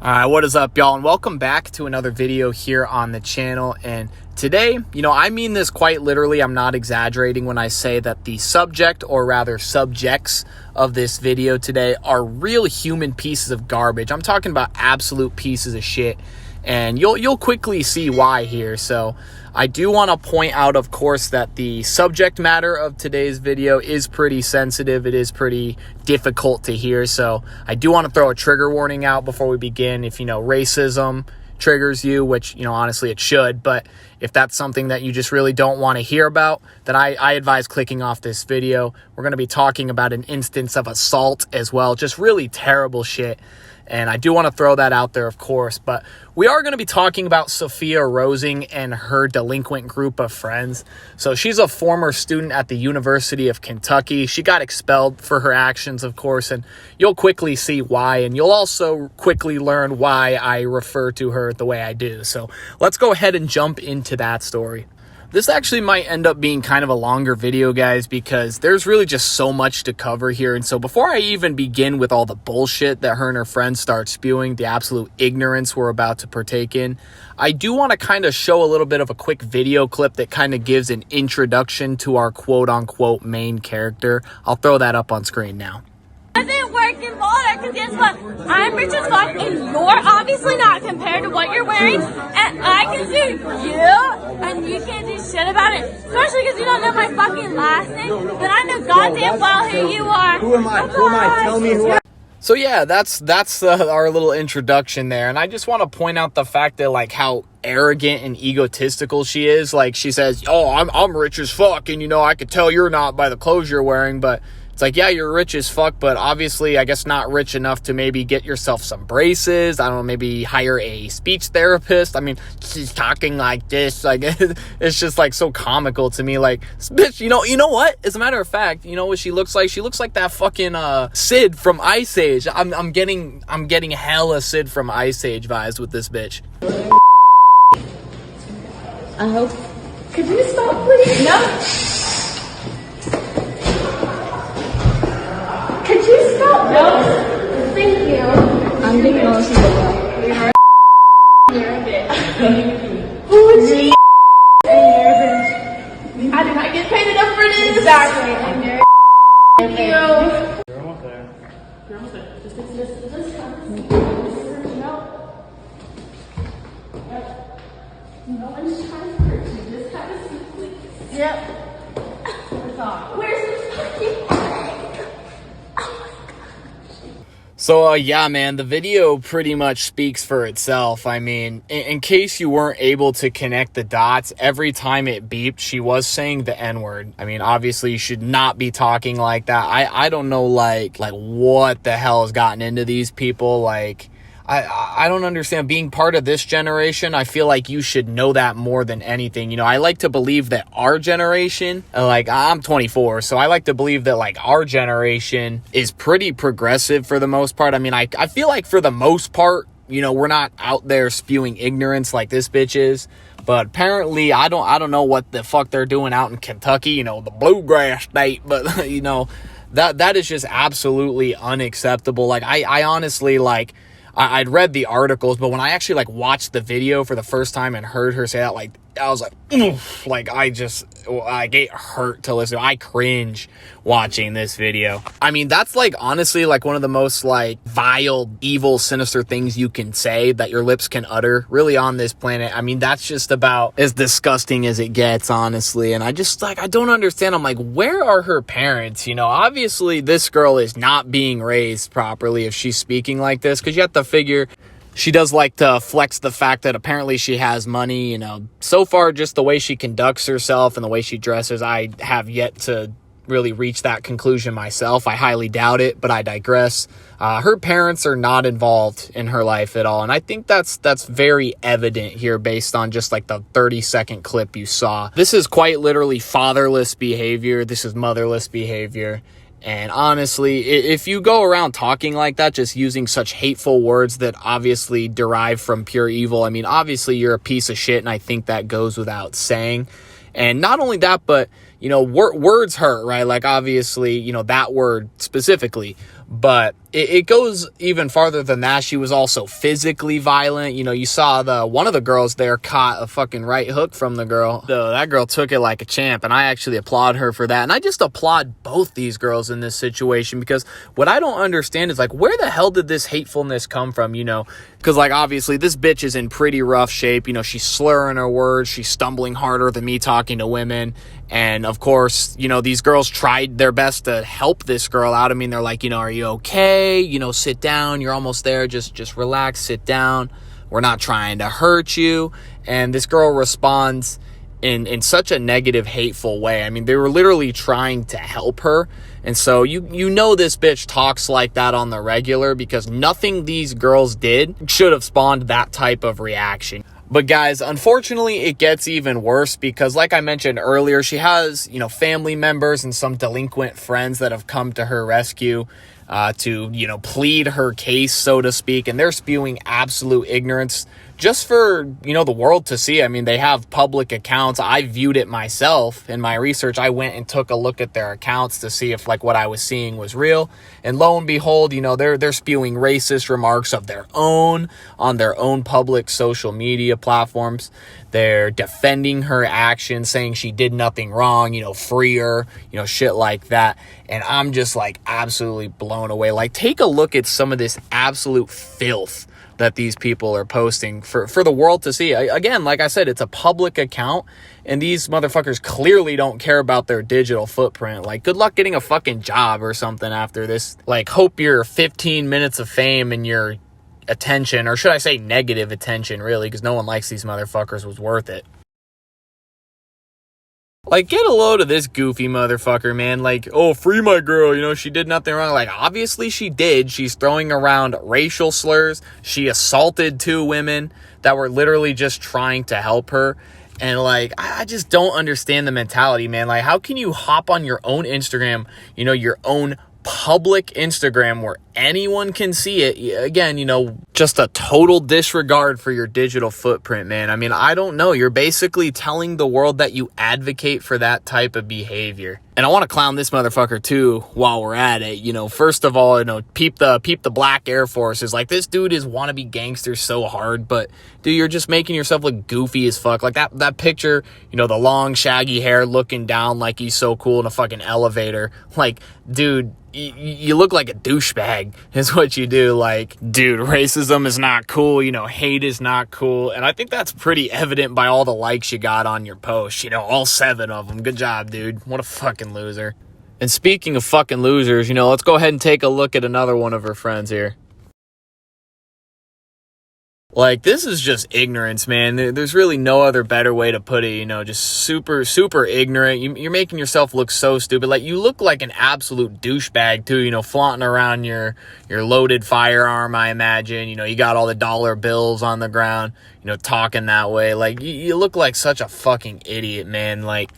What is up, y'all, and welcome back to another video here on the channel. And today, I mean this quite literally. I'm not exaggerating when I say that the subject, or rather subjects, of this video today are real human pieces of garbage. I'm talking about absolute pieces of shit, and you'll quickly see why here. So I do want to point out, of course, that the subject matter of today's video is pretty sensitive. It is pretty difficult to hear. So I do want to throw a trigger warning out before we begin. If, racism triggers you, which, honestly it should, but if that's something that you just really don't want to hear about, then I advise clicking off this video. We're going to be talking about an instance of assault as well. Just really terrible shit. And I do want to throw that out there, of course, but we are going to be talking about Sophia Rosing and her delinquent group of friends. So she's a former student at the University of Kentucky. She got expelled for her actions, of course, and you'll quickly see why. And you'll also quickly learn why I refer to her the way I do. So let's go ahead and jump into that story. This actually might end up being kind of a longer video, guys, because there's really just so much to cover here. And so before I even begin with all the bullshit that her and her friends start spewing, the absolute ignorance we're about to partake in, I do want to kind of show a little bit of a quick video clip that kind of gives an introduction to our quote-unquote main character. I'll throw that up on screen now. Doesn't work in Boulder, because guess what? I'm rich as fuck, and you're obviously not compared to what you're wearing, and I can see you, and you can't do shit about it, especially because you don't know my fucking last name, but I know goddamn well who you are. Who am I? Who am I? Tell me who I am. So yeah, that's our little introduction there, and I just want to point out the fact that how arrogant and egotistical she is. She says, "Oh, I'm rich as fuck, and I could tell you're not by the clothes you're wearing," but it's yeah, you're rich as fuck, but obviously, I guess not rich enough to maybe get yourself some braces. I don't know, maybe hire a speech therapist. I mean, she's talking like this. It's just so comical to me. Bitch, you know what? As a matter of fact, you know what she looks like? She looks like that fucking Sid from Ice Age. I'm getting hella Sid from Ice Age vibes with this bitch. I hope. Could you stop, please? No. Could you stop? No. Thank you. I'm being honest with you. You're a bitch. Who is she? And you're a bitch. I did not get paid enough for this. Exactly. And you're a Thank you. You're almost there. You're almost there. Just come. No one's trying to hurt you. Just kind of simply. Yep. Where's the fucking So, yeah, man, the video pretty much speaks for itself. I mean, in case you weren't able to connect the dots, every time it beeped, she was saying the N-word. I mean, obviously, you should not be talking like that. I don't know, what the hell has gotten into these people. I don't understand. Being part of this generation, I feel like you should know that more than anything. I like to believe that our generation, I'm 24, so I like to believe that, our generation is pretty progressive for the most part. I mean, I feel like for the most part, we're not out there spewing ignorance like this bitch is. But apparently, I don't know what the fuck they're doing out in Kentucky, the bluegrass state, but, that is just absolutely unacceptable. I honestly, I'd read the articles, but when I actually watched the video for the first time and heard her say that, I was oof, it hurt to listen. I cringe watching this video. I mean, that's honestly one of the most vile, evil, sinister things you can say that your lips can utter really on this planet. I mean, that's just about as disgusting as it gets, honestly. And I just I don't understand. I'm where are her parents? Obviously this girl is not being raised properly if she's speaking like this, because you have to figure she does like to flex the fact that apparently she has money. So far, just the way she conducts herself and the way she dresses, I have yet to really reach that conclusion myself. I highly doubt it, but I digress. Her parents are not involved in her life at all, and I think that's very evident here based on just the 30-second clip you saw. This is quite literally fatherless behavior. This is motherless behavior. And honestly, if you go around talking like that, just using such hateful words that obviously derive from pure evil, I mean, obviously you're a piece of shit, and I think that goes without saying. And not only that, but, words hurt, right? Obviously, that word specifically. But it goes even farther than that. She was also physically violent. You know, you saw one of the girls there caught a fucking right hook from the girl. So that girl took it like a champ, and I actually applaud her for that. And I just applaud both these girls in this situation, because what I don't understand is, like, where the hell did this hatefulness come from, you know? Because, like, obviously this bitch is in pretty rough shape. You know, she's slurring her words. She's stumbling harder than me talking to women. And of course, you know, these girls tried their best to help this girl out. I mean, they're like, you know, are you okay? You know, sit down. You're almost there. Just relax, sit down. We're not trying to hurt you. And this girl responds in such a negative, hateful way. I mean, they were literally trying to help her. And so you know this bitch talks like that on the regular, because nothing these girls did should have spawned that type of reaction. But guys, unfortunately, it gets even worse, because like I mentioned earlier, she has, you know, family members and some delinquent friends that have come to her rescue to, you know, plead her case, so to speak. And they're spewing absolute ignorance just for, you know, the world to see. I mean, they have public accounts. I viewed it myself in my research. I went and took a look at their accounts to see if, like, what I was seeing was real. And lo and behold, you know, they're spewing racist remarks of their own on their own public social media platforms. They're defending her actions, saying she did nothing wrong, you know, free her, you know, shit like that. And I'm just, like, absolutely blown away. Like, take a look at some of this absolute filth that these people are posting for the world to see. Again, like I said, it's a public account, and these motherfuckers clearly don't care about their digital footprint. Like, good luck getting a fucking job or something after this. Like, hope your 15 minutes of fame and your attention, or should I say negative attention, really, because no one likes these motherfuckers, was worth it. Like, get a load of this goofy motherfucker, man. Like, oh, free my girl, you know, she did nothing wrong. Like, obviously she did. She's throwing around racial slurs. She assaulted 2 women that were literally just trying to help her. And, like, I just don't understand the mentality, man. Like, how can you hop on your own Instagram, you know, your own public Instagram where anyone can see it? Again, you know, just a total disregard for your digital footprint, man. I mean, I don't know. You're basically telling the world that you advocate for that type of behavior. And I want to clown this motherfucker too while we're at it. You know, first of all, you know, peep the black Air Forces. Like, this dude is wannabe gangster so hard, but dude, you're just making yourself look goofy as fuck. Like that picture, you know, the long shaggy hair looking down like he's so cool in a fucking elevator. Like, dude, you look like a douchebag is what you do. Like, dude, racism is not cool. You know, hate is not cool. And I think that's pretty evident by all the likes you got on your post. You know, all 7 of them. Good job, dude. What a fucking loser. And speaking of fucking losers, you know, let's go ahead and take a look at another one of her friends here. Like, this is just ignorance, man. There's really no other better way to put it, you know, just super, super ignorant. You're making yourself look so stupid. Like, you look like an absolute douchebag, too, you know, flaunting around your loaded firearm, I imagine. You know, you got all the dollar bills on the ground, you know, talking that way. Like, you look like such a fucking idiot, man. Like,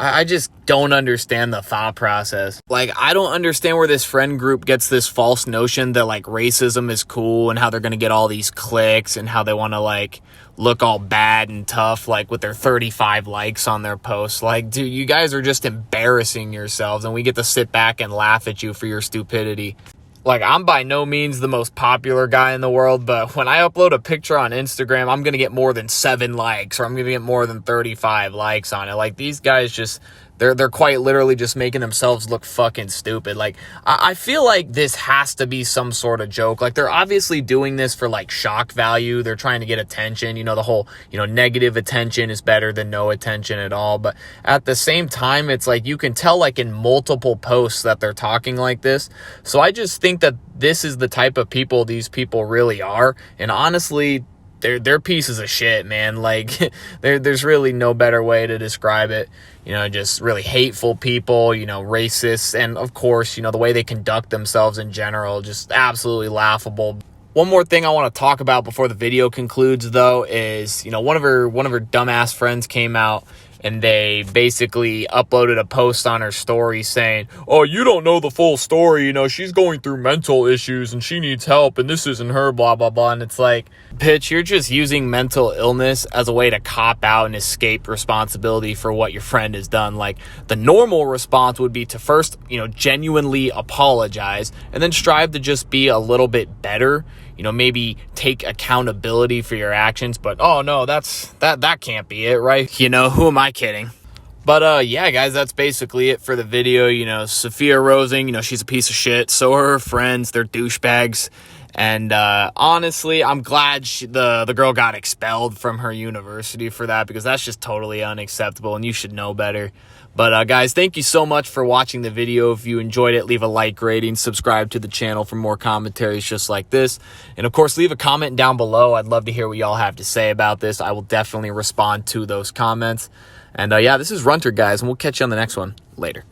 I just don't understand the thought process. Like, I don't understand where this friend group gets this false notion that, like, racism is cool and how they're going to get all these clicks and how they want to, like, look all bad and tough, like, with their 35 likes on their posts. Like, dude, you guys are just embarrassing yourselves, and we get to sit back and laugh at you for your stupidity. Like, I'm by no means the most popular guy in the world, but when I upload a picture on Instagram, I'm going to get more than 7 likes, or I'm going to get more than 35 likes on it. Like, these guys just, they're quite literally just making themselves look fucking stupid. Like, I feel like this has to be some sort of joke. Like, they're obviously doing this for, like, shock value. They're trying to get attention. You know, the whole, you know, negative attention is better than no attention at all. But at the same time, it's like you can tell, like, in multiple posts that they're talking like this. So I just think that this is the type of people these people really are. And honestly, they're pieces of shit, man. Like, there's really no better way to describe it. You know, just really hateful people, you know, racists, and of course, you know, the way they conduct themselves in general, just absolutely laughable. One more thing I want to talk about before the video concludes, though, is, you know, one of her dumbass friends came out and they basically uploaded a post on her story saying, oh, you don't know the full story, you know, she's going through mental issues and she needs help and this isn't her, blah, blah, blah. And it's like, bitch, you're just using mental illness as a way to cop out and escape responsibility for what your friend has done. Like, the normal response would be to first, you know, genuinely apologize and then strive to just be a little bit better, you know, maybe take accountability for your actions. But oh no, that can't be it, right? You know, who am I kidding? But yeah, guys, that's basically it for the video. You know, Sophia Rosing, you know, she's a piece of shit. So are her friends. They're douchebags. And honestly, I'm glad the girl got expelled from her university for that, because that's just totally unacceptable and you should know better. But guys, thank you so much for watching the video. If you enjoyed it, leave a like rating, subscribe to the channel for more commentaries just like this. And of course, leave a comment down below. I'd love to hear what y'all have to say about this. I will definitely respond to those comments. And yeah, this is Runter, guys, and we'll catch you on the next one. Later.